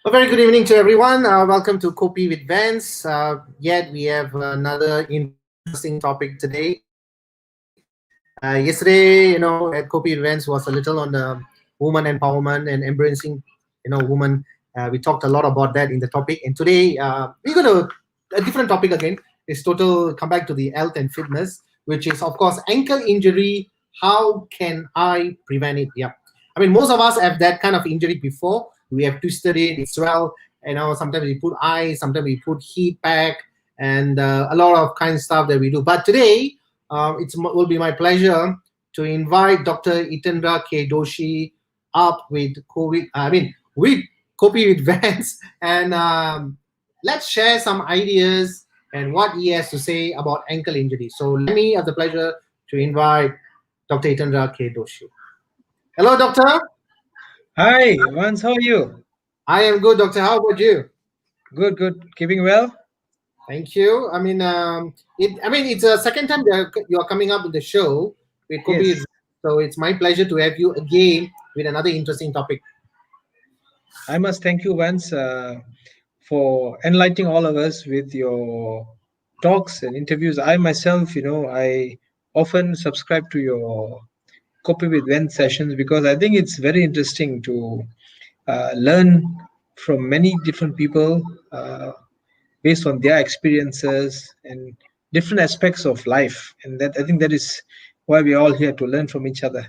A very good evening to everyone. Welcome to Copy with Vance. Yet we have another interesting topic today. Yesterday, at Copy with Vance was a little on the woman empowerment and embracing, woman. We talked a lot about that in the topic. And today we're going to a different topic again. It's total come back to the health and fitness, which is of course ankle injury. How can I prevent it? Yeah, I mean most of us have that kind of injury before. We have twisted it, it swell. Sometimes we put ice, sometimes we put heat pack, and a lot of kind of stuff that we do. But today, it will be my pleasure to invite Dr. Itendra K. Doshi up with COVID. I mean, with Copy with Vance, and let's share some ideas and what he has to say about ankle injury. So let me have the pleasure to invite Dr. Itendra K. Doshi. Hello, doctor. Hi, Vance, how are you? I am good, doctor. How about you? Good, good. Keeping well? Thank you. It's a second time you are coming up with the show with Kopi, Yes. so it's my pleasure to have you again with another interesting topic. I must thank you, Vance, for enlightening all of us with your talks and interviews. I myself, I often subscribe to your Copy with Vance sessions because I think it's very interesting to learn from many different people based on their experiences and different aspects of life. And that I think that is why we're all here to learn from each other.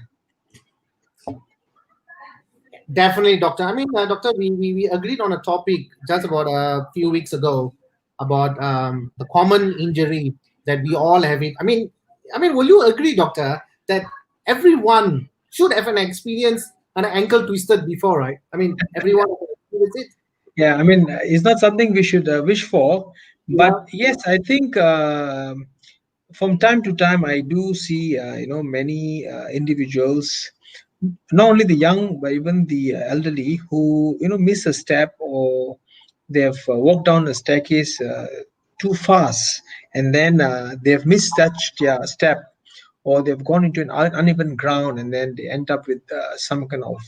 Definitely, doctor. Doctor, we agreed on a topic just about a few weeks ago about the common injury that we all have it. Will you agree, doctor, that everyone should have an experience an ankle twisted before, right? I mean, everyone has experienced it. Yeah, I mean, it's not something we should wish for, but Yeah. yes, I think from time to time I do see, many individuals, not only the young but even the elderly, who miss a step or they've walked down a staircase too fast, and then they've misjudged their step, or they've gone into an uneven ground, and then they end up with some kind of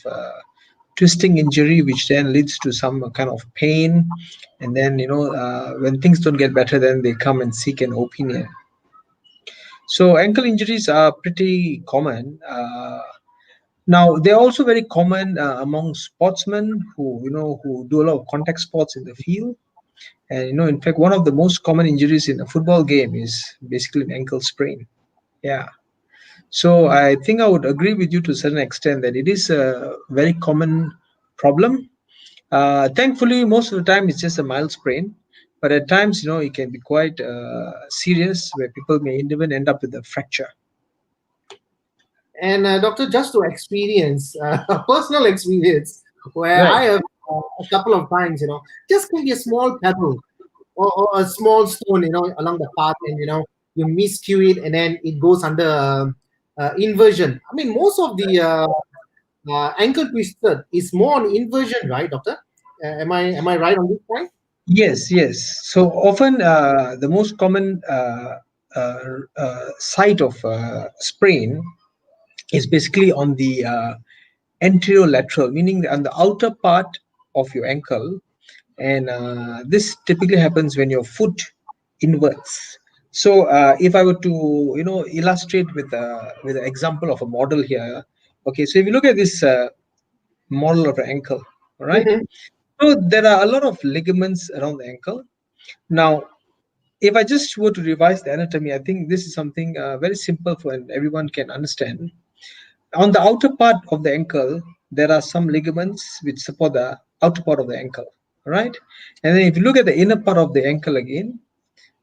twisting injury, which then leads to some kind of pain. And then when things don't get better, then they come and seek an opinion. So ankle injuries are pretty common. Now they're also very common among sportsmen who do a lot of contact sports in the field. And in fact, one of the most common injuries in a football game is basically an ankle sprain. Yeah. So I think I would agree with you to a certain extent that it is a very common problem. Thankfully, most of the time it's just a mild sprain, but at times, it can be quite serious, where people may even end up with a fracture. And doctor, just to experience a personal experience where Right. I have a couple of times, just maybe a small pebble or a small stone, along the path, and you miscue it, and then it goes under inversion. I mean, most of the ankle twisted is more on inversion, right, doctor? Am I right on this point? Yes, yes. So often, the most common site of sprain is basically on the anterolateral, meaning on the outer part of your ankle. And this typically happens when your foot inverts. So if I were to illustrate with an example of a model here. Okay, so if you look at this model of an ankle, all right, Mhm. so there are a lot of ligaments around the ankle. Now if I just were to revise the anatomy, I think this is something very simple for and everyone can understand. On the outer part of the ankle, there are some ligaments which support the outer part of the ankle, right? And then if you look at the inner part of the ankle again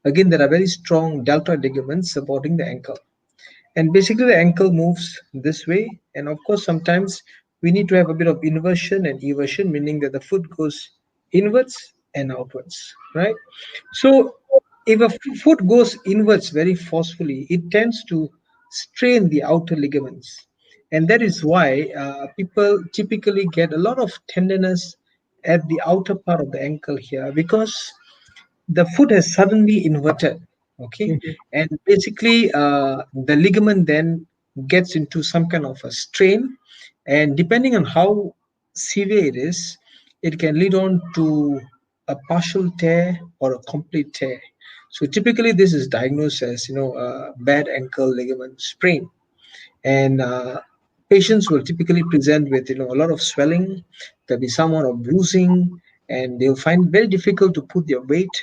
there are very strong deltoid ligaments supporting the ankle. And basically the ankle moves this way, and of course sometimes we need to have a bit of inversion and eversion, meaning that the foot goes inwards and outwards, right? So if a foot goes inwards very forcefully, it tends to strain the outer ligaments. And that is why people typically get a lot of tenderness at the outer part of the ankle here, because the foot has suddenly inverted. Okay. Mhm. And basically the ligament then gets into some kind of a strain, and depending on how severe it is, it can lead on to a partial tear or a complete tear. So typically, this is diagnosed as a bad ankle ligament sprain, and patients will typically present with a lot of swelling. There'll be some amount of bruising, and they'll find very difficult to put their weight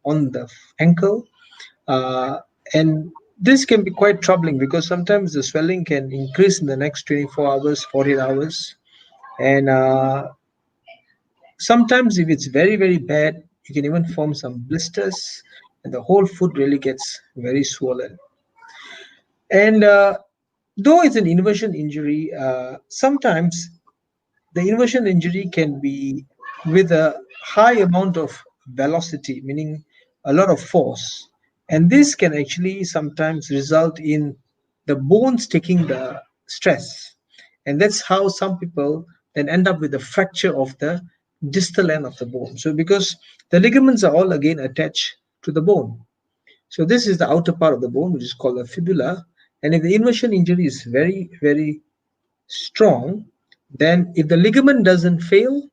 on the ankle. uh, and this can be quite troubling because sometimes the swelling can increase in the next 24 hours, 48 hours, and sometimes if it's very very bad, you can even form some blisters, and the whole foot really gets very swollen. And though it's an inversion injury, sometimes the inversion injury can be with a high amount of velocity, meaning a lot of force. And this can actually sometimes result in the bones taking the stress. And that's how some people then end up with a fracture of the distal end of the bone. So, because the ligaments are all again attached to the bone. So, this is the outer part of the bone, which is called the fibula. And if the inversion injury is very, very strong, then if the ligament doesn't fail,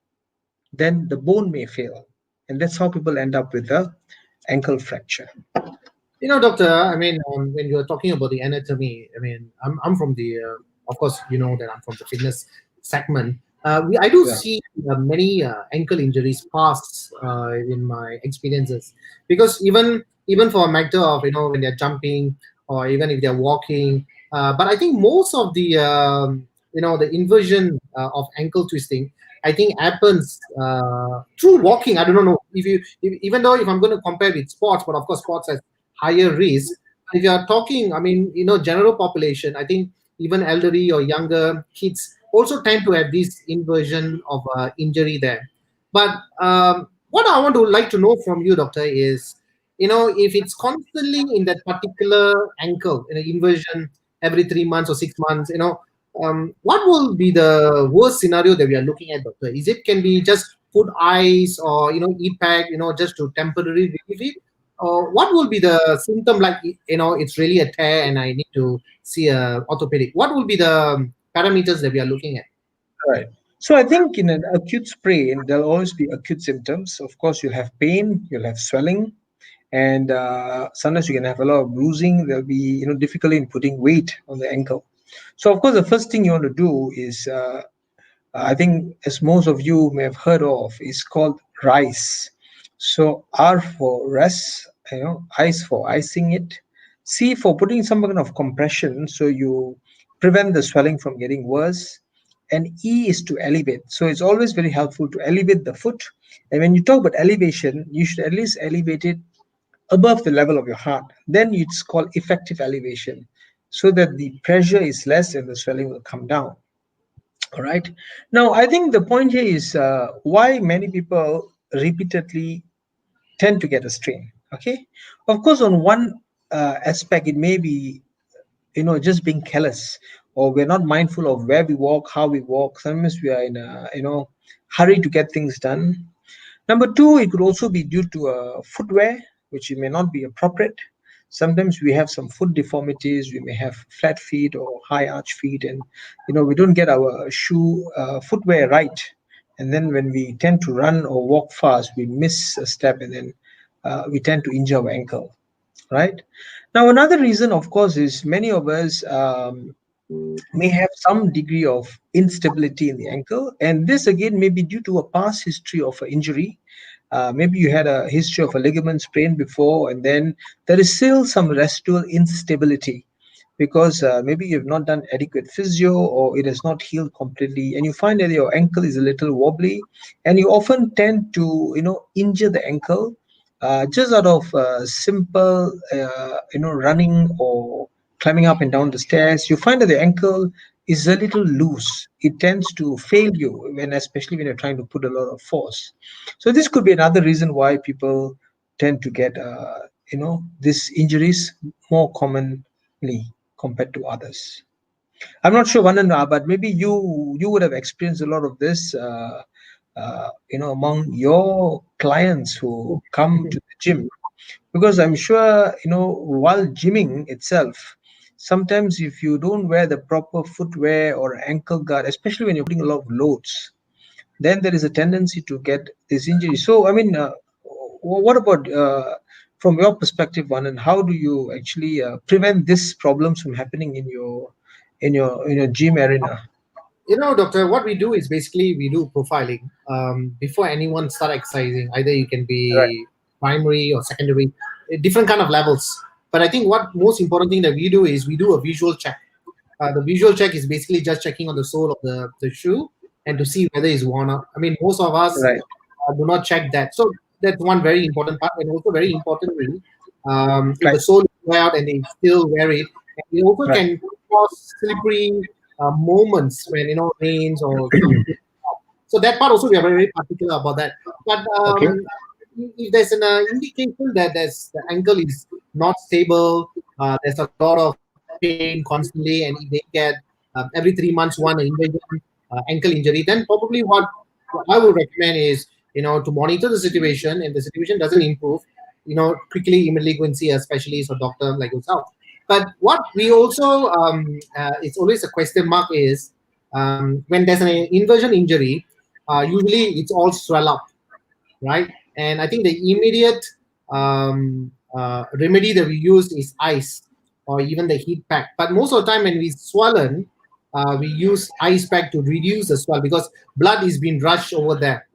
then the bone may fail. And that's how people end up with a ankle fracture. Doctor, I mean, when you're talking about the anatomy, I mean, I'm from the, of course, you know that I'm from the fitness segment. I do Yeah. see many ankle injuries pass in my experiences, because even for a matter of when they're jumping or even if they're walking, but I think most of the the inversion of ankle twisting, I think happens through walking. I don't know even though if I'm going to compare with sports, but of course sports has higher risk. If you are talking, I mean, general population, I think even elderly or younger kids also tend to have this inversion of injury there. But what I want to like to know from you, doctor, is if it's constantly in that particular ankle, inversion every 3 months or 6 months, what will be the worst scenario that we are looking at, doctor? Is it can be just put ice or eat pack, just to temporarily relieve it, what will be the symptom, like it's really a tear and I need to see a orthopedic? What will be the parameters that we are looking at? Right. So I think in an acute sprain, there'll always be acute symptoms. Of course, you'll have pain, you'll have swelling, and sometimes you can have a lot of bruising. There'll be difficulty in putting weight on the ankle. So of course, the first thing you want to do is, I think, as most of you may have heard of, is called RICE. So R for rest, ice for icing it, C for putting some kind of compression so you prevent the swelling from getting worse, and E is to elevate. So it's always very helpful to elevate the foot. And when you talk about elevation, you should at least elevate it above the level of your heart. Then it's called effective elevation, so that the pressure is less and the swelling will come down. All right. Now, I think the point here is why many people repeatedly tend to get a strain. Okay. Of course, on one aspect, it may be just being careless, or we're not mindful of where we walk, how we walk. Sometimes we are in a hurry to get things done. Number two, it could also be due to footwear, which may not be appropriate. Sometimes we have some foot deformities. We may have flat feet or high arch feet, and we don't get our footwear right. And then when we tend to run or walk fast, we miss a step, and then we tend to injure our ankle. Right. Now, another reason, of course, is many of us may have some degree of instability in the ankle, and this again may be due to a past history of an injury. Maybe you had a history of a ligament sprain before, and then there is still some residual instability because maybe you've not done adequate physio, or it has not healed completely, and you find that your ankle is a little wobbly, and you often tend to injure the ankle just out of simple running or climbing up and down the stairs. You find that the ankle is a little loose. It tends to fail you especially when you're trying to put a lot of force. So this could be another reason why people tend to get these injuries more commonly compared to others. I'm not sure, Vanan, but maybe you would have experienced a lot of this, among your clients who come to the gym, because I'm sure while gymming itself, sometimes if you don't wear the proper footwear or ankle guard, especially when you're putting a lot of loads, then there is a tendency to get this injury. So, I mean, what about from your perspective, one, and how do you actually prevent these problems from happening in your gym arena? Doctor, what we do is basically we do profiling before anyone start exercising. Either you can Right. be primary or secondary, different kind of levels. But I think what most important thing that we do is we do a visual check. The visual check is basically just checking on the sole of the shoe and to see whether it's worn out. I mean, most of us Right. do not check that. So that's one very important part. And also very importantly, if Right. the sole is wear out and they still wear it, and it also Right. can cause slippery moments when rains or something. So that part also we are very particular about that. But Okay. if there's an indication that the ankle is not stable, there's a lot of pain constantly, and if they get every 3 months one invasion ankle injury, then probably what I would recommend is to monitor the situation. If the situation doesn't improve, quickly immediately go and see a specialist or doctor like yourself. But what we also it's always a question mark is when there's an inversion injury, usually it's all swell up, right? And I think the immediate remedy that we use is ice or even the heat pack. But most of the time when we swollen, we use ice pack to reduce the swell because blood is being rushed over there.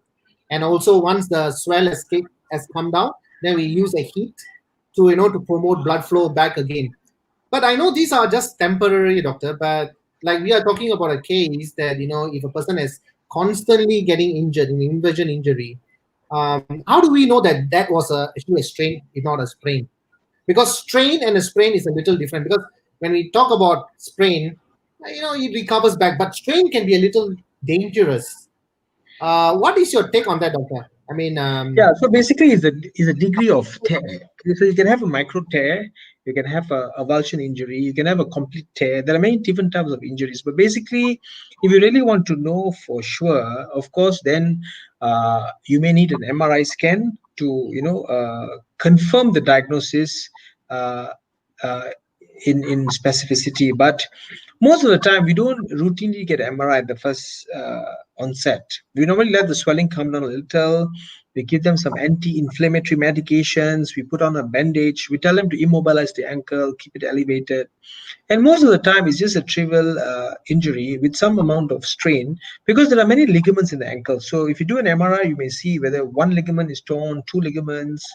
And also once the swell has come down, then we use a heat to promote blood flow back again. But I know these are just temporary, doctor. But like we are talking about a case that if a person is constantly getting injured, an inversion injury, how do we know that that was actually a strain, if not a sprain? Because strain and a sprain is a little different. Because when we talk about sprain, it recovers back, but strain can be a little dangerous. What is your take on that, doctor? I mean, Yeah, so basically, is a degree of tear. Okay, so you can have a micro tear, you can have a avulsion injury, you can have a complete tear. There are many different types of injuries, but basically, if you really want to know for sure, of course, then you may need an MRI scan to confirm the diagnosis uh, uh, in specificity. But most of the time, we don't routinely get MRI at the first onset. We normally let the swelling come down a little. We give them some anti-inflammatory medications. We put on a bandage. We tell them to immobilize the ankle, keep it elevated. And most of the time, it's just a trivial injury with some amount of strain because there are many ligaments in the ankle. So if you do an MRI, you may see whether one ligament is torn, two ligaments,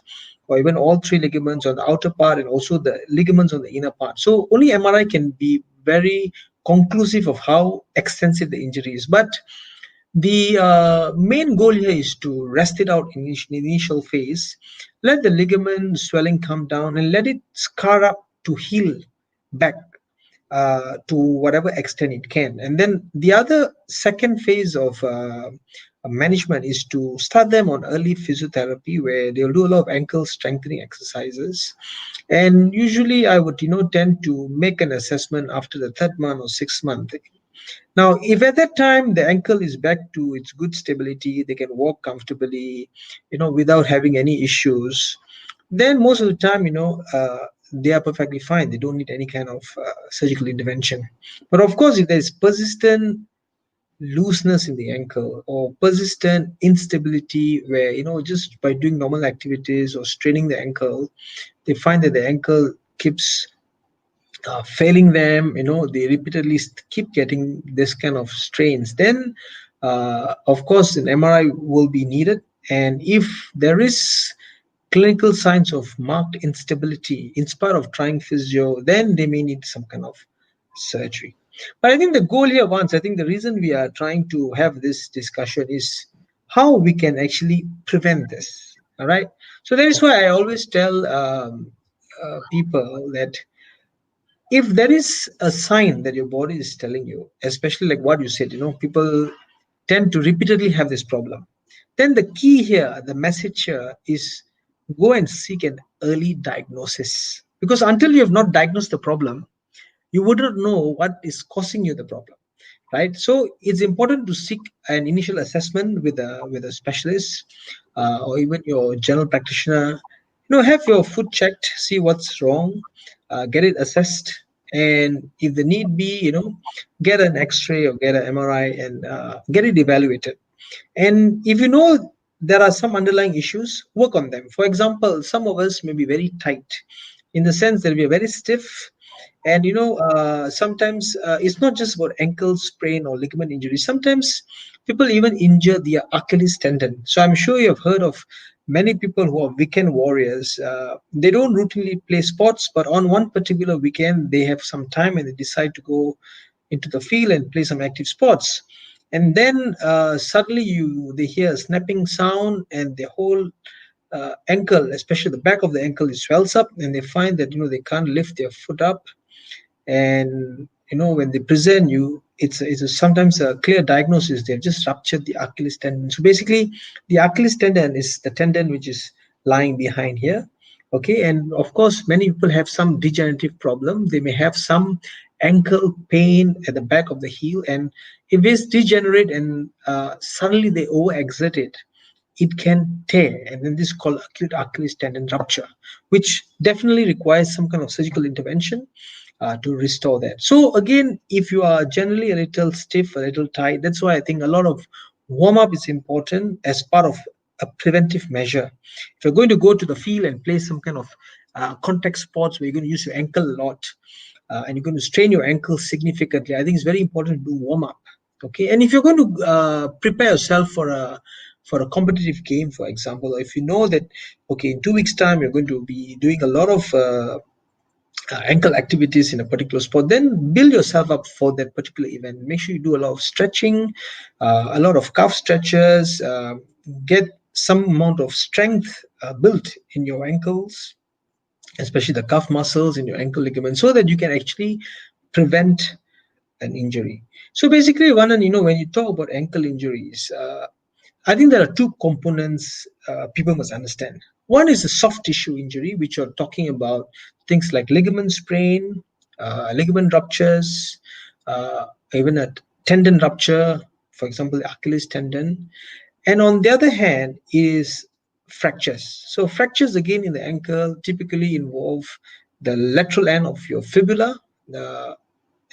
or even all three ligaments on the outer part and also the ligaments on the inner part. So only MRI can be very conclusive of how extensive the injury is. But the main goal here is to rest it out in the initial phase, let the ligament swelling come down and let it scar up to heal back to whatever extent it can. And then the other second phase of management is to start them on early physiotherapy where they'll do a lot of ankle strengthening exercises. And usually I would tend to make an assessment after the third month or sixth month. Now, if at that time the ankle is back to its good stability, they can walk comfortably, without having any issues, then most of the time, they are perfectly fine. They don't need any kind of surgical intervention. But of course, if there's persistent looseness in the ankle or persistent instability where, just by doing normal activities or straining the ankle, they find that the ankle keeps failing them, they repeatedly keep getting this kind of strains, then of course an MRI will be needed. And if there is clinical signs of marked instability in spite of trying physio, then they may need some kind of surgery. But I think the goal here, once, I think the reason we are trying to have this discussion is how we can actually prevent this. All right. So that is why I always tell people that if there is a sign that your body is telling you, especially like what you said, people tend to repeatedly have this problem, then the key here, the message here is go and seek an early diagnosis. Because until you have not diagnosed the problem, you wouldn't know what is causing you the problem, right? So it's important to seek an initial assessment with a specialist or even your general practitioner. Have your foot checked, see what's wrong, get it assessed, and if the need be, get an X-ray or get an MRI and get it evaluated. And if you know there are some underlying issues, work on them. For example, some of us may be very tight in the sense that we are very stiff. And sometimes it's not just about ankle sprain or ligament injury. Sometimes people even injure the Achilles tendon. So I'm sure you have heard of many people who are weekend warriors. They don't routinely play sports, but on one particular weekend, they have some time and they decide to go into the field and play some active sports. And then suddenly they hear a snapping sound, and their whole ankle, especially the back of the ankle, it swells up, and they find that they can't lift their foot up. And when they present you, it's sometimes a clear diagnosis. They've just ruptured the Achilles tendon. So basically, the Achilles tendon is the tendon which is lying behind here. Okay, and of course, many people have some degenerative problem. They may have some ankle pain at the back of the heel, and if it's degenerate and suddenly they overexert it can tear, and then this is called acute Achilles tendon rupture, which definitely requires some kind of surgical intervention to restore that. So again, if you are generally a little stiff, a little tight, that's why I think a lot of warm up is important as part of a preventive measure. If you're going to go to the field and play some kind of contact sports where you're going to use your ankle a lot, and you're going to strain your ankle significantly, I think it's very important to do warm up. Okay, and if you're going to prepare yourself for a competitive game, for example, if you know that okay, in 2 weeks' time you're going to be doing a lot of ankle activities in a particular sport, then build yourself up for that particular event. Make sure you do a lot of stretching, a lot of calf stretches, get some amount of strength built in your ankles, especially the calf muscles in your ankle ligament, so that you can actually prevent an injury. So basically, Vanan, when you talk about ankle injuries, I think there are two components people must understand. One is a soft tissue injury, which you're talking about things like ligament sprain, ligament ruptures, even a tendon rupture, for example, the Achilles tendon. And on the other hand is fractures. So fractures again in the ankle typically involve the lateral end of your fibula,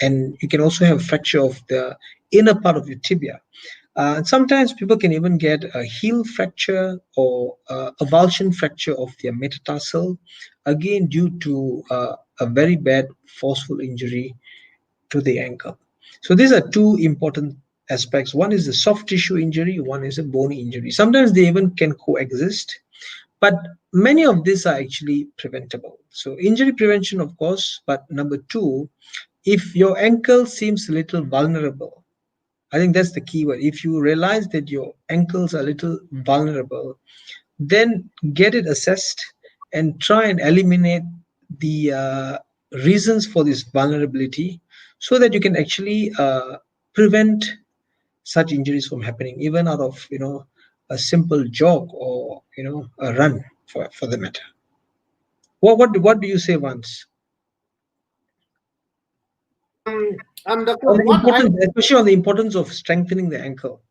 and you can also have fracture of the inner part of your tibia. Sometimes people can even get a heel fracture or a avulsion fracture of their metatarsal, again due to a very bad forceful injury to the ankle. So these are two important aspects. One is the soft tissue injury, one is a bony injury. Sometimes they even can coexist, but many of these are actually preventable. So injury prevention, of course, but number two, if your ankle seems a little vulnerable, I think that's the key word. If you realize that your ankles are a little vulnerable, then get it assessed and try and eliminate the reasons for this vulnerability so that you can actually prevent such injuries from happening, even out of a simple jog or a run for the matter. What do you say, Vance? Dr. On the importance, especially on the importance of strengthening the ankle.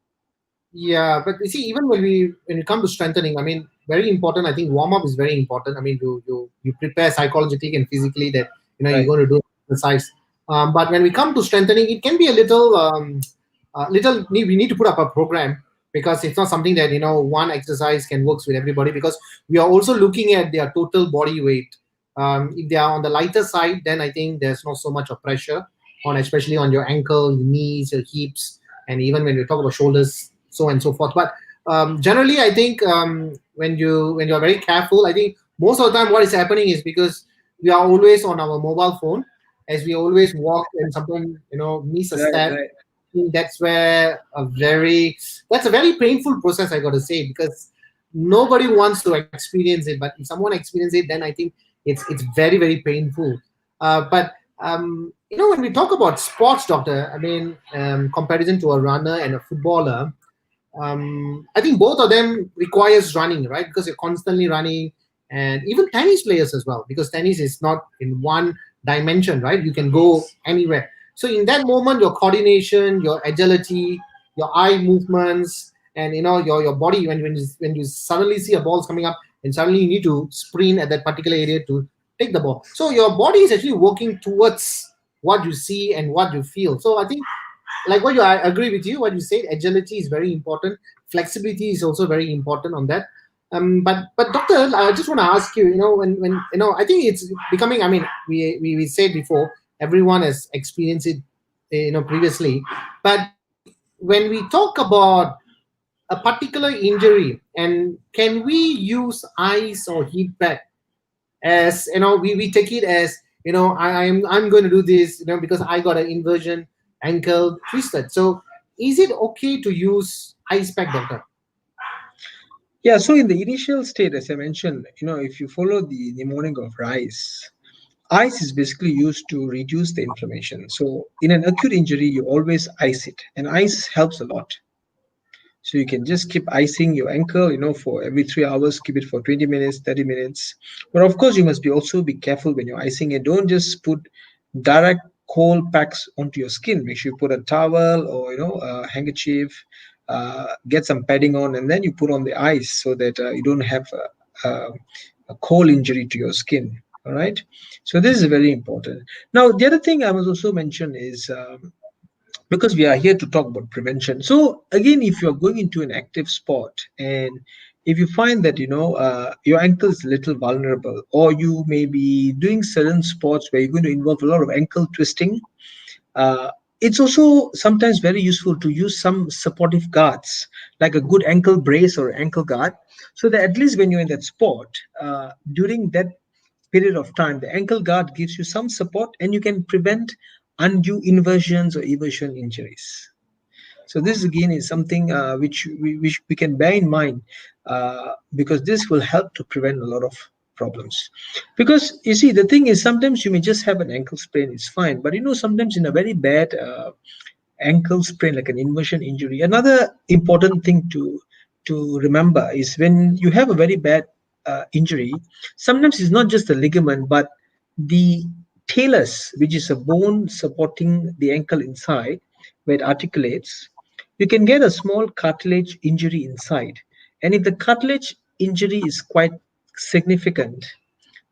Yeah, but you see, even when it comes to strengthening, I mean, very important. I think warm up is very important. I mean, you prepare psychologically and physically that Right. you're going to do exercise. But when we come to strengthening, it can be a little we need to put up a program, because it's not something that one exercise can work with everybody, because we are also looking at their total body weight. If they are on the lighter side, then I think there's not so much of pressure on, especially on your ankle, your knees, your hips, and even when we talk about shoulders, so on and so forth. But generally, I think when you're very careful, I think most of the time what is happening is because we are always on our mobile phone, as we always walk and something miss a step. Right. That's a very painful process, I got to say, because nobody wants to experience it. But if someone experiences it, then I think it's very, very painful. But when we talk about sports, doctor, I mean, comparison to a runner and a footballer, I think both of them requires running, right? Because you're constantly running, and even tennis players as well, because tennis is not in one dimension, right? You can go anywhere. So in that moment, your coordination, your agility, your eye movements, and your body, when you suddenly see a ball coming up, and suddenly you need to sprint at that particular area to take the ball. So your body is actually working towards what you see and what you feel. So I think like what I agree with you. What you said, agility is very important. Flexibility is also very important on that. But doctor, I just want to ask you. When I think it's becoming. I mean, we said before, everyone has experienced it, previously. But when we talk about a particular injury, and can we use ice or heat pack as we take it as I'm going to do this because I got an inversion ankle twisted. So is it okay to use ice pack, doctor? Yeah, so in the initial state, as I mentioned, if you follow the mnemonic of rice, ice is basically used to reduce the inflammation. So in an acute injury, you always ice it, and ice helps a lot. So you can just keep icing your ankle, for every 3 hours, keep it for 20 minutes, 30 minutes. But of course, you must be also be careful when you're icing it. Don't just put direct cold packs onto your skin. Make sure you put a towel or, a handkerchief, get some padding on, and then you put on the ice so that you don't have a cold injury to your skin. All right. So this is very important. Now, the other thing I must also mention is because we are here to talk about prevention. So again, if you're going into an active sport and if you find that your ankle is a little vulnerable, or you may be doing certain sports where you're going to involve a lot of ankle twisting, uh, it's also sometimes very useful to use some supportive guards, like a good ankle brace or ankle guard, so that at least when you're in that sport, during that period of time, the ankle guard gives you some support and you can prevent undue inversions or eversion injuries. So this again is something which we can bear in mind, because this will help to prevent a lot of problems. Because you see, the thing is, sometimes you may just have an ankle sprain, it's fine, but sometimes in a very bad ankle sprain, like an inversion injury, another important thing to remember is when you have a very bad injury, sometimes it's not just the ligament, but the talus, which is a bone supporting the ankle inside, where it articulates, you can get a small cartilage injury inside. And if the cartilage injury is quite significant,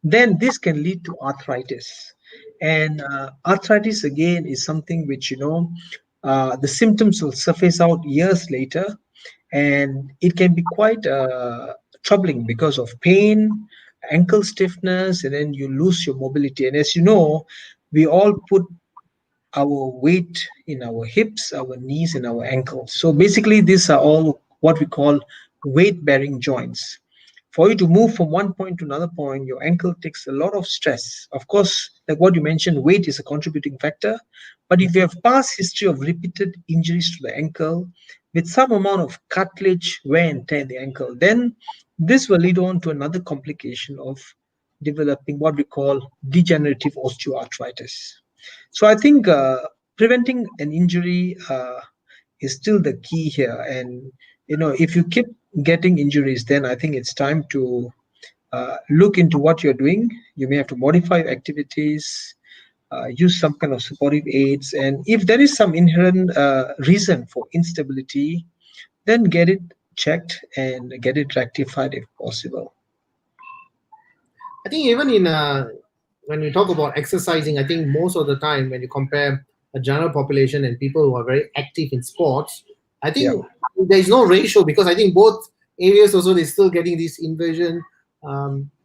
then this can lead to arthritis. And arthritis again is something which the symptoms will surface out years later, and it can be quite troubling because of pain, ankle stiffness, and then you lose your mobility. And as you know, we all put our weight in our hips, our knees, and our ankles. So basically, these are all what we call weight bearing joints. For you to move from one point to another point, your ankle takes a lot of stress. Of course, like what you mentioned, weight is a contributing factor. But if you have past history of repeated injuries to the ankle with some amount of cartilage wear and tear in the ankle, then this will lead on to another complication of developing what we call degenerative osteoarthritis. So I think preventing an injury is still the key here. And if you keep getting injuries, then I think it's time to look into what you're doing. You may have to modify your activities, use some kind of supportive aids, and if there is some inherent reason for instability, then get it checked and get it rectified if possible. I think even in when we talk about exercising, I think most of the time when you compare a general population and people who are very active in sports, I Yeah. think there is no ratio, because I think both areas also they're still getting this inversion,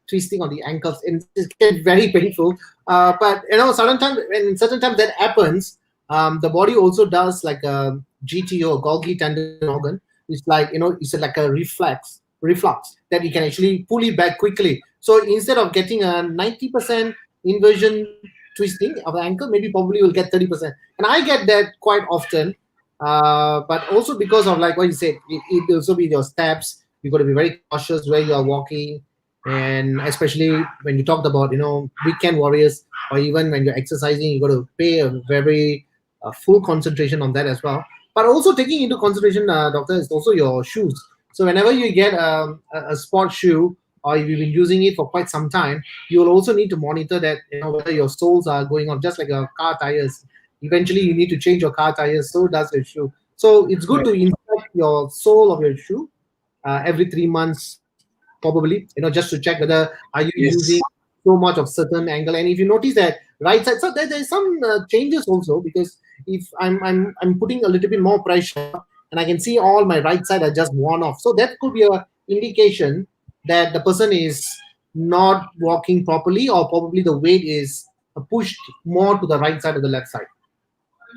twisting on the ankles, and it gets very painful. But certain times that happens, the body also does like a GTO, Golgi tendon organ. It's like it's like a reflux that you can actually pull it back quickly. So instead of getting a 90% inversion twisting of the ankle, maybe probably you'll get 30%. And I get that quite often. But also because of like what you said, it also be your steps. You got to be very cautious where you are walking, and especially when you talked about weekend warriors, or even when you're exercising, you got to pay a very full concentration on that as well. But also taking into consideration, doctor, is also your shoes. So whenever you get a sports shoe, or if you've been using it for quite some time, you will also need to monitor that whether your soles are going on, just like your car tires. Eventually, you need to change your car tires. So does your shoe. So it's good Right. to inspect your sole of your shoe every 3 months, probably. Just to check whether are you using Yes. so much of certain angle. And if you notice that right side, so there's some changes also, because if I'm putting a little bit more pressure, and I can see all my right side are just worn off. So that could be a indication that the person is not walking properly, or probably the weight is pushed more to the right side or the left side.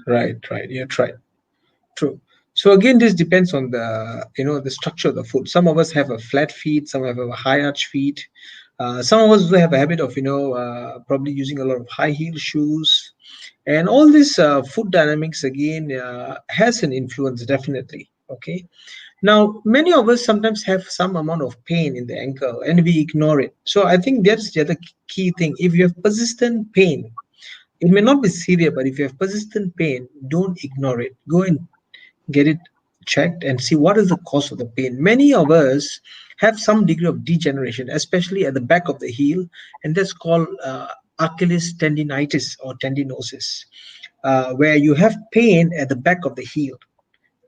Right, right. You're right. True. So again, this depends on the the structure of the foot. Some of us have a flat feet, some have a high arch feet. Some of us will have a habit of probably using a lot of high heel shoes, and all this foot dynamics again has an influence definitely. Okay. Now, many of us sometimes have some amount of pain in the ankle and we ignore it. So I think that's the other key thing. If you have persistent pain, it may not be severe, but if you have persistent pain, don't ignore it. Go and get it checked and see what is the cause of the pain. Many of us have some degree of degeneration, especially at the back of the heel, and that's called Achilles tendinitis or tendinosis, where you have pain at the back of the heel,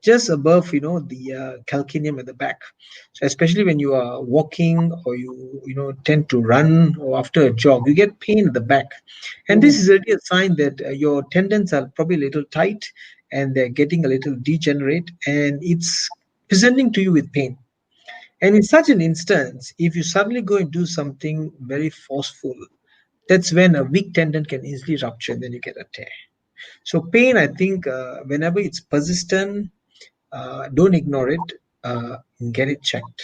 just above the calcaneum at the back. So especially when you are walking, or you tend to run, or after a jog, you get pain at the back, and this Mhm. is already a sign that your tendons are probably a little tight and they're getting a little degenerate, and it's presenting to you with pain. And in such an instance, if you suddenly go and do something very forceful, that's when a weak tendon can easily rupture and then you get a tear. So pain, I think, whenever it's persistent, don't ignore it, get it checked.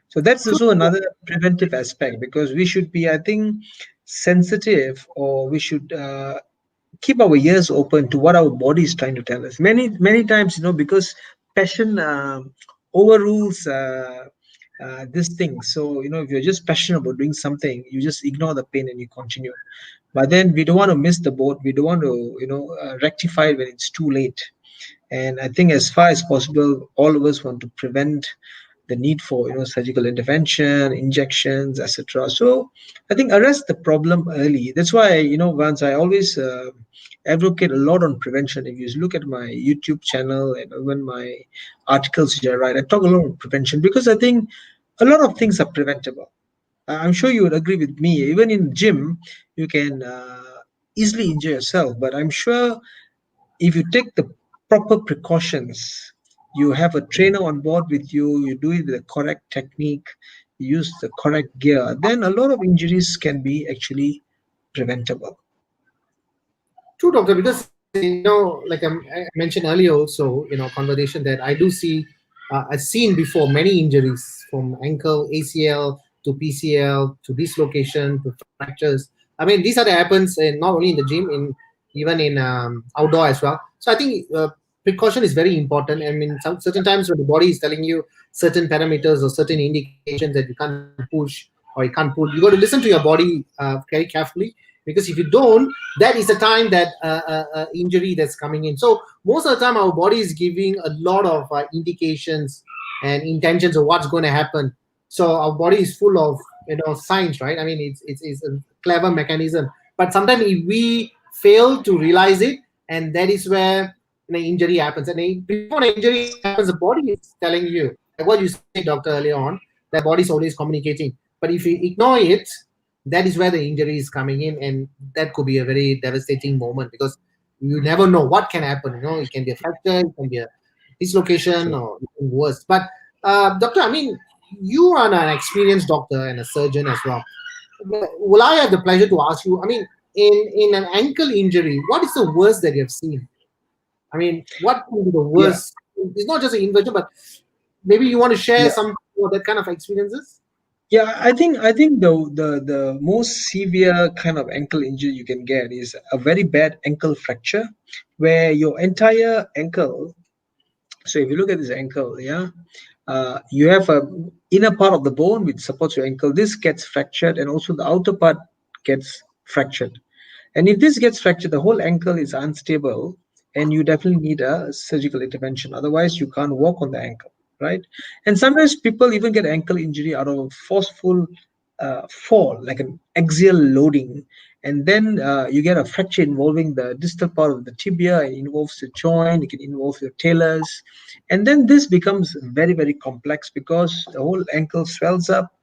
So that's True. also another preventive aspect, because we should be, I think, sensitive, or we should keep our ears open to what our body is trying to tell us. Many times, because passion overrules this thing. So if you're just passionate about doing something, you just ignore the pain and you continue. But then we don't want to miss the boat. We don't want to rectify it when it's too late. And I think, as far as possible, all of us want to prevent the need for surgical intervention, injections, etc. So I think arrest the problem early. That's why once I always advocate a lot on prevention. If you look at my YouTube channel and even my articles which I write, I talk a lot on prevention, because I think a lot of things are preventable. I'm sure you would agree with me. Even in gym, you can easily injure yourself, but I'm sure if you take the proper precautions, you have a trainer on board with you, you do it with the correct technique, you use the correct gear, then a lot of injuries can be actually preventable. True, doctor. Because like I mentioned earlier, also conversation that I do see, I've seen before many injuries from ankle, ACL to PCL to dislocation to fractures. I mean, these are the happens in not only in the gym, in even in outdoor as well. So I think precaution is very important. I mean, certain times when the body is telling you certain parameters or certain indications that you can't push or you can't pull, you got to listen to your body very carefully, because if you don't, that is the time that injury that's coming in. So most of the time our body is giving a lot of indications and intentions of what's going to happen. So our body is full of signs, right? I mean, it's a clever mechanism, but sometimes if we fail to realize it, and that is where injury happens. And before an injury happens, the body is telling you, like what you said, doctor, earlier on, that body is always communicating. But if you ignore it, that is where the injury is coming in, and that could be a very devastating moment, because you never know what can happen. It can be a fracture, it can be a dislocation, True. or even worse. But doctor, I mean, you are an experienced doctor and a surgeon as well. Will I have the pleasure to ask you, I mean, in an ankle injury, what is the worst that you have seen? I mean, what can be the Yeah, worst? It's not just an injury, but maybe you want to share yeah, some of that kind of experiences. yeah. I think the most severe kind of ankle injury you can get is a very bad ankle fracture, where your entire ankle. So if you look at this ankle, yeah, you have a inner part of the bone which supports your ankle. This gets fractured, and also the outer part gets fractured. And if this gets fractured, the whole ankle is unstable, and you definitely need a surgical intervention. Otherwise, you can't walk on the ankle, right? And sometimes people even get ankle injury out of forceful fall, like an axial loading, and then you get a fracture involving the distal part of the tibia. It involves the joint, it can involve your talus, and then this becomes very, very complex, because the whole ankle swells up.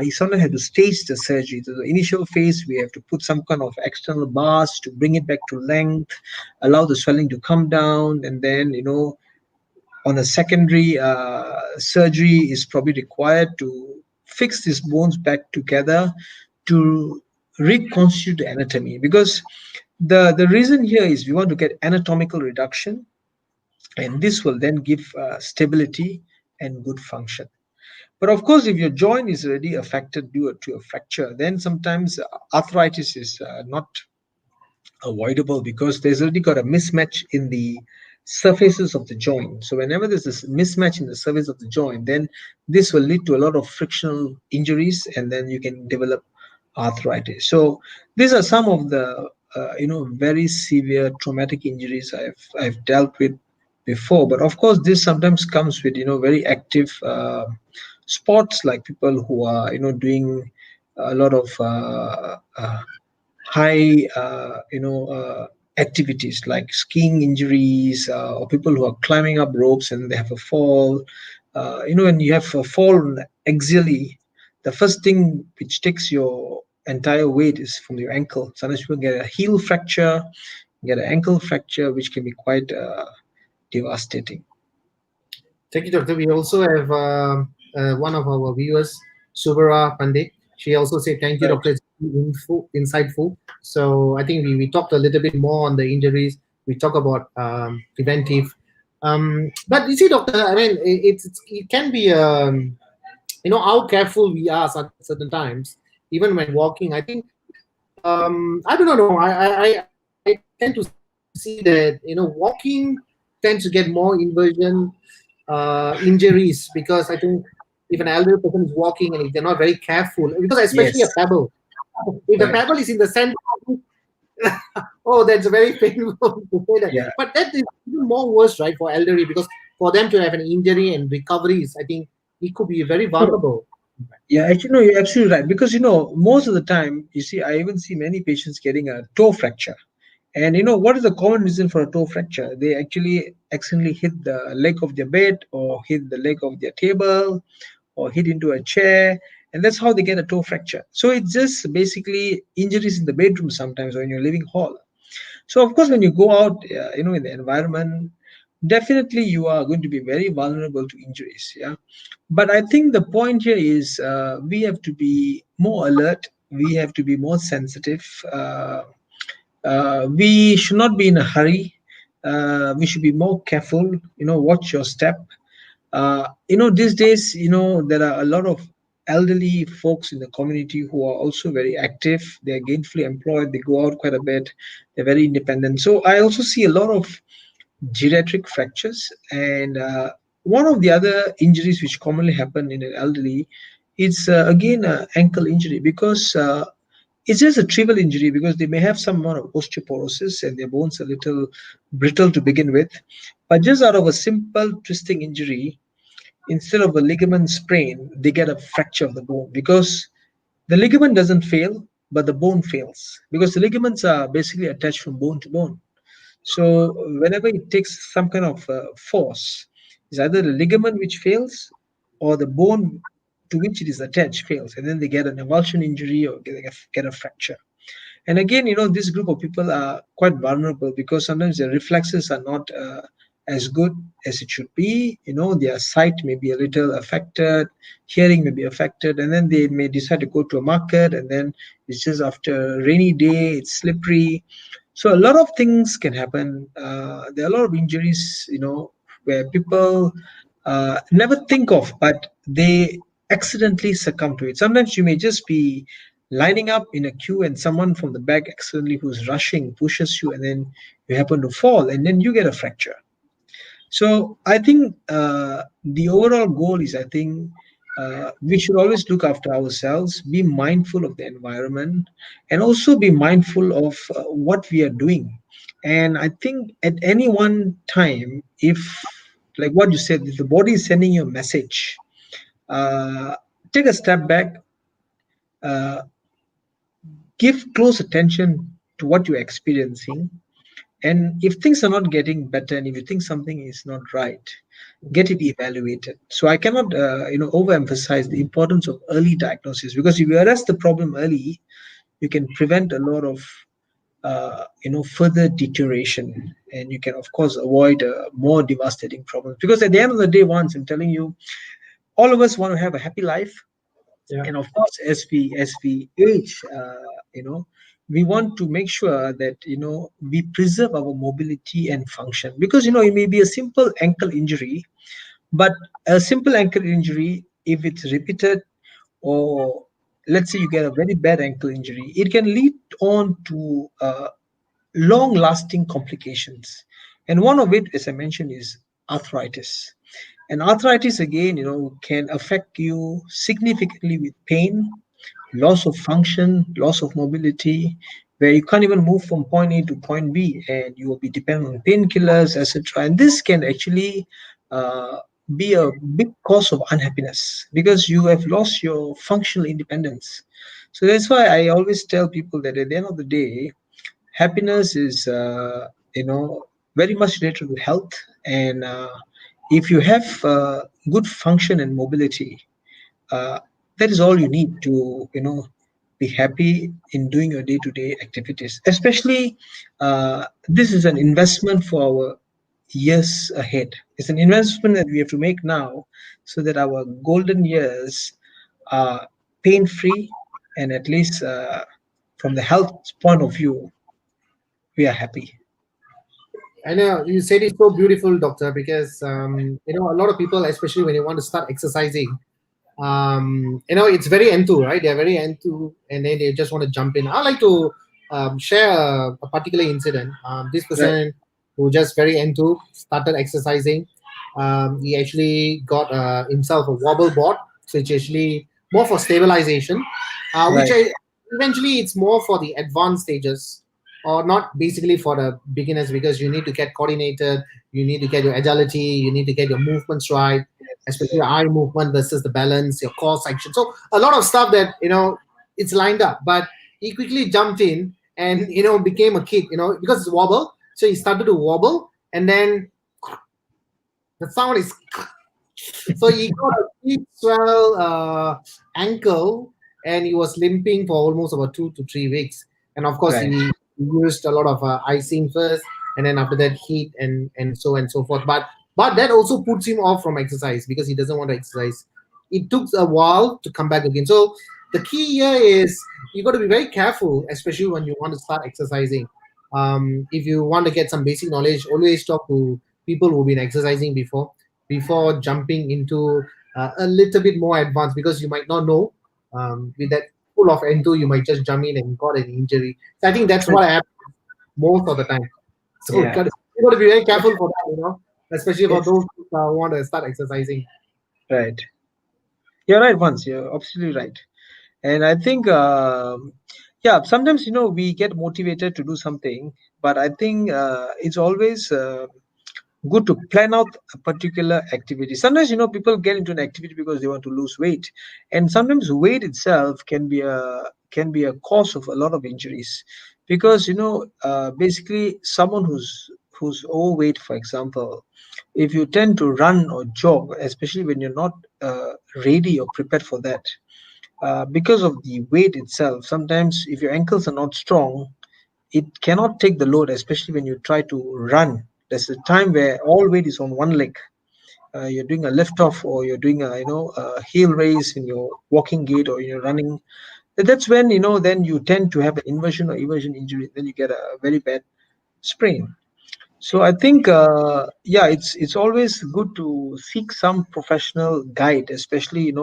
he sometimes had to stage the surgery. So the initial phase, we have to put some kind of external bars to bring it back to length, allow the swelling to come down, and then on a secondary surgery is probably required to fix these bones back together to reconstitute the anatomy, because the reason here is we want to get anatomical reduction, and this will then give stability and good function. But of course, if your joint is already affected due to a fracture, then sometimes arthritis is not avoidable, because there's already got a mismatch in the surfaces of the joint. So whenever there's this mismatch in the surface of the joint, then this will lead to a lot of frictional injuries, and then you can develop arthritis. So these are some of the very severe traumatic injuries I've dealt with before. But of course, this sometimes comes with very active sports, like people who are doing a lot of high activities like skiing injuries, or people who are climbing up ropes and they have a fall. When you have a fall axially, the first thing which takes your entire weight is from your ankle. Sometimes people get a heel fracture, get an ankle fracture, which can be quite devastating. Thank you, Doctor. We also have one of our viewers, Subara Pandey. She also said, "Thank you, Right. Doctor. It's insightful." So I think we talked a little bit more on the injuries. We talk about preventive. But you see, Doctor, I mean, it can be, how careful we are at certain times, even when walking. I think, I don't know. I tend to see that, walking tends to get more inversion injuries, because I think if an elderly person is walking and if they're not very careful, because especially a Yes. pebble, if the Correct. pebble is in the center, oh, that's very painful to say that. Yeah. But that is even more worse, right, for elderly, because for them to have an injury and recoveries, I think it could be very No. vulnerable. Yeah, actually, no, you're absolutely right. Because most of the time, you see, I even see many patients getting a toe fracture. And what is the common reason for a toe fracture? They actually accidentally hit the leg of their bed, or hit the leg of their table, or hit into a chair, and that's how they get a toe fracture. So it's just basically injuries in the bedroom sometimes, or in your living hall. So of course, when you go out, in the environment, definitely you are going to be very vulnerable to injuries. Yeah, but I think the point here is we have to be more alert. We have to be more sensitive. We should not be in a hurry. We should be more careful. Watch your step. These days, there are a lot of elderly folks in the community who are also very active. They are gainfully employed. They go out quite a bit. They're very independent. So I also see a lot of geriatric fractures. And one of the other injuries which commonly happen in an elderly is again an ankle injury, because it's just a trivial injury, because they may have some amount of osteoporosis and their bones are a little brittle to begin with. But just out of a simple twisting injury, instead of a ligament sprain, they get a fracture of the bone, because the ligament doesn't fail, but the bone fails, because the ligaments are basically attached from bone to bone. So whenever it takes some kind of force, it's either the ligament which fails, or the bone to which it is attached fails, and then they get an avulsion injury, or get a fracture. And again, this group of people are quite vulnerable, because sometimes their reflexes are not as good as it should be. Their sight may be a little affected, hearing may be affected, and then they may decide to go to a market, and then it's just after a rainy day, it's slippery. So a lot of things can happen. There are a lot of injuries, where people never think of, but they accidentally succumb to it. Sometimes you may just be lining up in a queue, and someone from the back accidentally who's rushing pushes you, and then you happen to fall, and then you get a fracture. So I think the overall goal is, I think we should always look after ourselves, be mindful of the environment, and also be mindful of what we are doing. And I think at any one time, if, like what you said, if the body is sending you a message, uh, take a step back, uh, give close attention to what you're experiencing, And if things are not getting better, and if you think something is not right, get it evaluated. So I cannot, overemphasize the importance of early diagnosis, because if you arrest the problem early, you can prevent a lot of further deterioration, and you can of course avoid more devastating problems. Because at the end of the day, once I'm telling you, all of us want to have a happy life. Yeah. And of course, as we age, we want to make sure that we preserve our mobility and function. Because it may be a simple ankle injury, but a simple ankle injury, if it's repeated, or let's say you get a very bad ankle injury, it can lead on to long lasting complications. And one of it, as I mentioned, is arthritis. And arthritis, again, can affect you significantly with pain, loss of function, loss of mobility, where you can't even move from point A to point B, and you will be dependent on painkillers, etc. And this can actually uh, be a big cause of unhappiness, because you have lost your functional independence. So that's why I always tell people that at the end of the day, happiness is very much related to health. And if you have good function and mobility, uh, that is all you need to be happy in doing your day-to-day activities. Especially, this is an investment for our years ahead. It's an investment that we have to make now, so that our golden years are pain-free, and at least from the health point of view, we are happy. I know you said it so beautiful, doctor, because a lot of people, especially when you want to start exercising, it's very into, right? They're very into, and then they just want to jump in. I like to share a particular incident. This Right. person who just very into started exercising. He actually got himself a wobble board, so it's actually more for stabilization, which Right. eventually it's more for the advanced stages, or not basically for the beginners, because you need to get coordinated, you need to get your agility, you need to get your movements right, especially your eye movement versus the balance, your core section. So a lot of stuff that it's lined up. But he quickly jumped in and became a kid, because it's wobble. So he started to wobble, and then the sound is so he got a big swell ankle, and he was limping for almost about 2 to 3 weeks. And of course, Right. he used a lot of icing first, and then after that heat and so and so forth. But that also puts him off from exercise, because he doesn't want to exercise. It took a while to come back again. So the key here is you got to be very careful, especially when you want to start exercising. If you want to get some basic knowledge, always talk to people who've been exercising before jumping into a little bit more advanced, because you might not know. With that full of endo, you might just jump in and got an injury. So I think that's what I have most of the time. So Yeah. you got to be very careful for that, especially for Yes. those who want to start exercising. Right. You're right. Once you're absolutely right. And I think, yeah, sometimes we get motivated to do something, but I think it's always good to plan out a particular activity. Sometimes people get into an activity because they want to lose weight, and sometimes weight itself can be a cause of a lot of injuries. Because basically, someone who's overweight, for example, if you tend to run or jog, especially when you're not ready or prepared for that, because of the weight itself, sometimes if your ankles are not strong, it cannot take the load, especially when you try to run. There's a time where all weight is on one leg. You're doing a lift off, or you're doing a heel raise in your walking gait, or you're running. That's when then you tend to have an inversion or eversion injury. Then you get a very bad sprain. So I think, yeah, it's always good to seek some professional guide, especially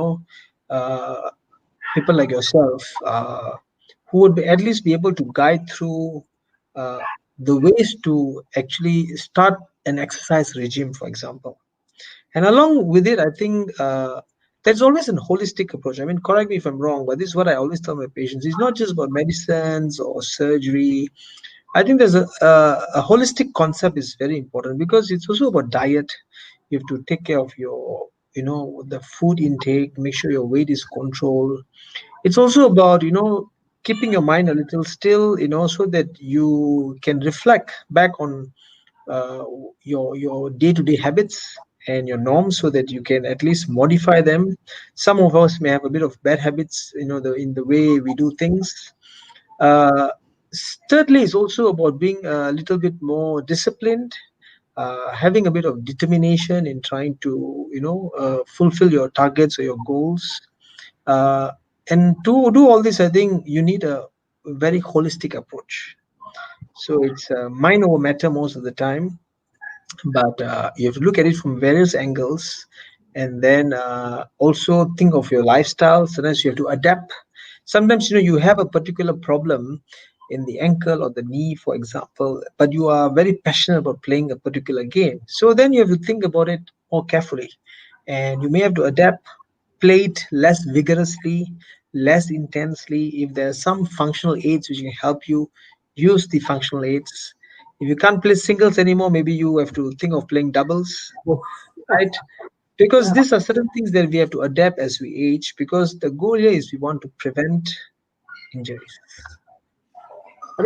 uh, people like yourself, who would at least be able to guide through uh, the ways to actually start an exercise regime, for example. And along with it, I think there's always a holistic approach. I mean, correct me if I'm wrong, but this is what I always tell my patients. It's not just about medicines or surgery. I think there's a holistic concept is very important, because it's also about diet. You have to take care of your, the food intake, make sure your weight is controlled. It's also about, keeping your mind a little still, so that you can reflect back on uh, your day-to-day habits and your norms, so that you can at least modify them. Some of us may have a bit of bad habits, in the way we do things. uh, Thirdly, is also about being a little bit more disciplined, having a bit of determination in trying to fulfill your targets or your goals. uh, and to do all this, I think you need a very holistic approach. So it's mind over matter most of the time, but you have to look at it from various angles, and then also think of your lifestyle. Sometimes you have to adapt. Sometimes you have a particular problem in the ankle or the knee, for example, but you are very passionate about playing a particular game, so then you have to think about it more carefully, and you may have to adapt, play it less vigorously, less intensely. If there are some functional aids which can help you, use the functional aids. If you can't play singles anymore, maybe you have to think of playing doubles, right? Because these are certain things that we have to adapt as we age, because the goal here is we want to prevent injuries. I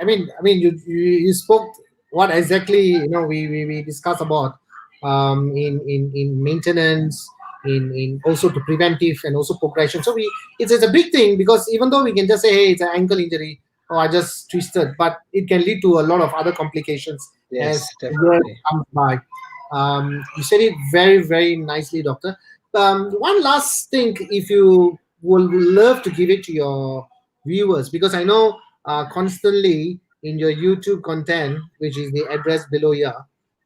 mean, you spoke what exactly we discuss about in maintenance, in also to preventive and also progression. So it's a big thing, because even though we can just say, hey, it's an ankle injury, or I just twisted, but it can lead to a lot of other complications as Yes, years definitely. comes by. You said it very, very nicely, doctor. One last thing, if you would love to give it to your viewers, because I know constantly in your YouTube content, which is the address below here.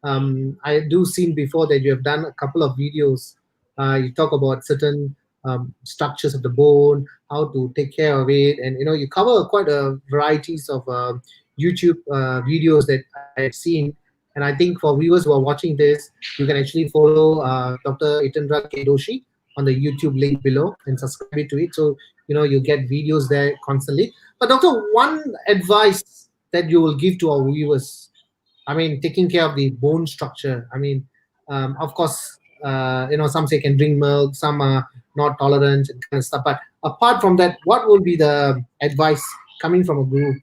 I do seen before that you have done a couple of videos. You talk about certain structures of the bone, how to take care of it, and you cover quite a varieties of YouTube videos that I have seen. And I think for viewers who are watching this, you can actually follow Dr. Itendra K. Doshi on the YouTube link below and subscribe it to it. So you get videos there constantly. But doctor, one advice that you will give to our viewers, I mean, taking care of the bone structure. I mean, of course, some say can drink milk, some are not tolerant and kind of stuff. But apart from that, what will be the advice coming from a guru?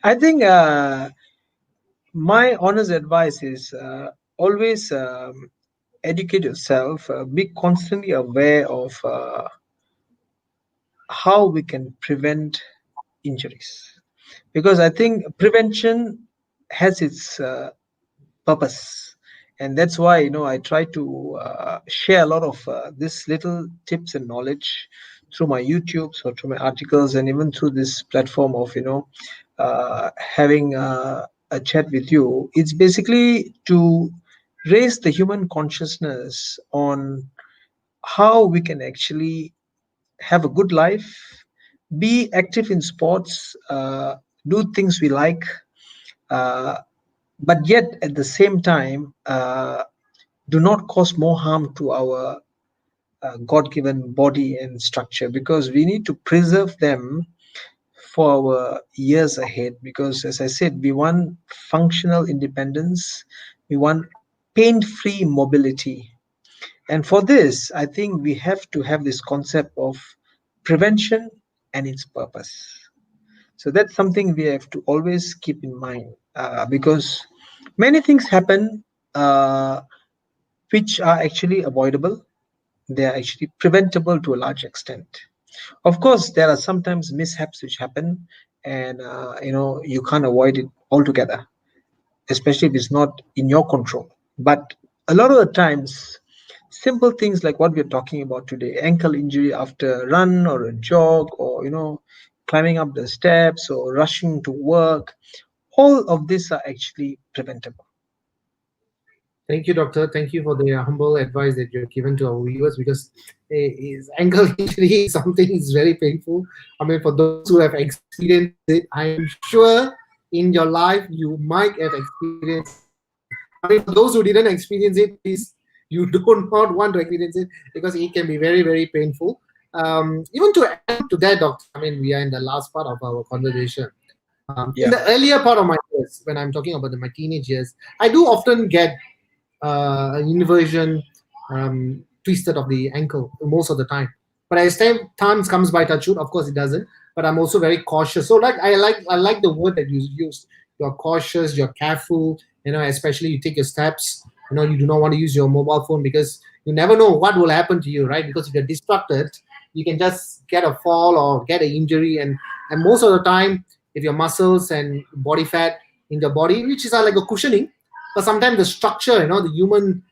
I think my honest advice is always educate yourself, be constantly aware of how we can prevent injuries, because I think prevention has its purpose, and that's why I try to share a lot of this little tips and knowledge through my YouTubes or through my articles, and even through this platform of having a chat with you. It's basically to raise the human consciousness on how we can actually have a good life, be active in sports, do things we like, uh, but yet at the same time do not cause more harm to our God-given body and structure, because we need to preserve them for our years ahead. Because, as I said, we want functional independence, we want pain-free mobility, and for this, I think we have to have this concept of prevention and its purpose. So that's something we have to always keep in mind, because many things happen uh, which are actually avoidable. They are actually preventable to a large extent. Of course, there are sometimes mishaps which happen, and you can't avoid it altogether, especially if it's not in your control. But a lot of the times, simple things like what we're talking about today, ankle injury after a run or a jog, or climbing up the steps or rushing to work, all of these are actually preventable. Thank you, doctor. Thank you for the humble advice that you've given to our viewers, because his ankle injury is something is very painful. I mean, for those who have experienced it, I'm sure in your life you might have experienced it. I mean, for those who didn't experience it, please, you do not want to experience it, because it can be very, very painful. Even to add to that, doctor, I mean, we are in the last part of our conversation. In Yeah. the earlier part of my years, when I'm talking about my teenage years, I do often get an inversion twisted of the ankle most of the time. But as times comes by, touch wood, of course it doesn't. But I'm also very cautious. So like I like the word that you used. You're cautious. You're careful. Especially you take your steps. You do not want to use your mobile phone because you never know what will happen to you, right? Because if you're distracted, you can just get a fall or get an injury, and most of the time, if your muscles and body fat in the body, which is like a cushioning, but sometimes the structure, the human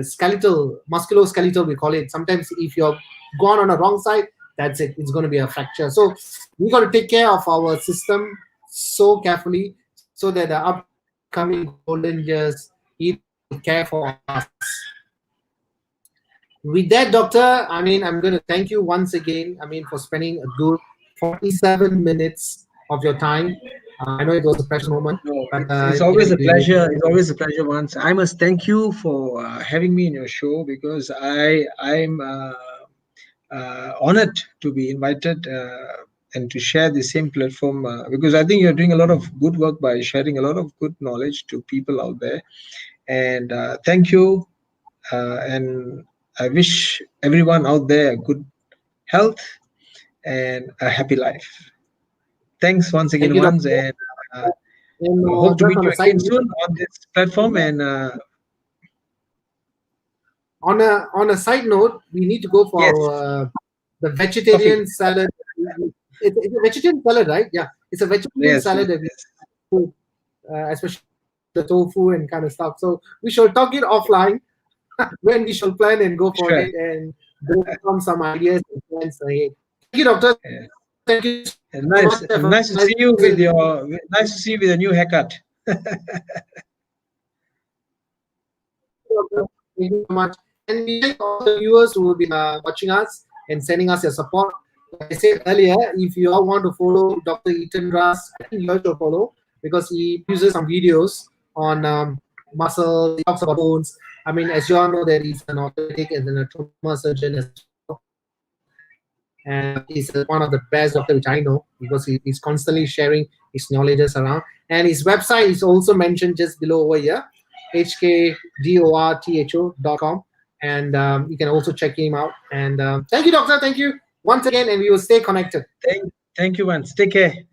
skeletal, musculoskeletal, we call it. Sometimes if you're gone on the wrong side, that's it. It's going to be a fracture. So we got to take care of our system so carefully so that the upcoming golden years it will care for us. With that, doctor, I'm going to thank you once again. For spending a good 47 minutes of your time. I know it was a precious moment. No, But, it's always a pleasure. It's always a pleasure. Once I must thank you for having me in your show, because I'm honored to be invited and to share the same platform, because I think you're doing a lot of good work by sharing a lot of good knowledge to people out there. And thank you. And I wish everyone out there good health and a happy life. Thanks once again, you, once, doctor. and And hope to just meet on you a side again note, soon on this platform. And on a side note, we need to go for yes, the coffee. vegetarian salad. It's a vegetarian salad, right? Yeah, it's a vegetarian Yes, salad yes, that we yes. do, especially the tofu and kind of stuff. So we shall talk it offline when we shall plan and go for Sure. it and brainstorm some ideas and plans ahead. Thank you, doctor. Yeah. Thank you And so nice, much. and nice to see you with your nice to see you with a new haircut. Thank you so much. And we thank all the viewers who will be watching us and sending us your support. Like I said earlier, if you all want to follow Dr. Ethan Ras, I think you all should follow because he uses some videos on muscle, he talks about bones. As you all know, that he's an orthopedic and then a trauma surgeon as well. And he's one of the best doctor which I know because he's constantly sharing his knowledges around. And his website is also mentioned just below over here, hkdortho.com. And you can also check him out. And thank you, doctor. Thank you once again, and we will stay connected. Thank you, once. Take care.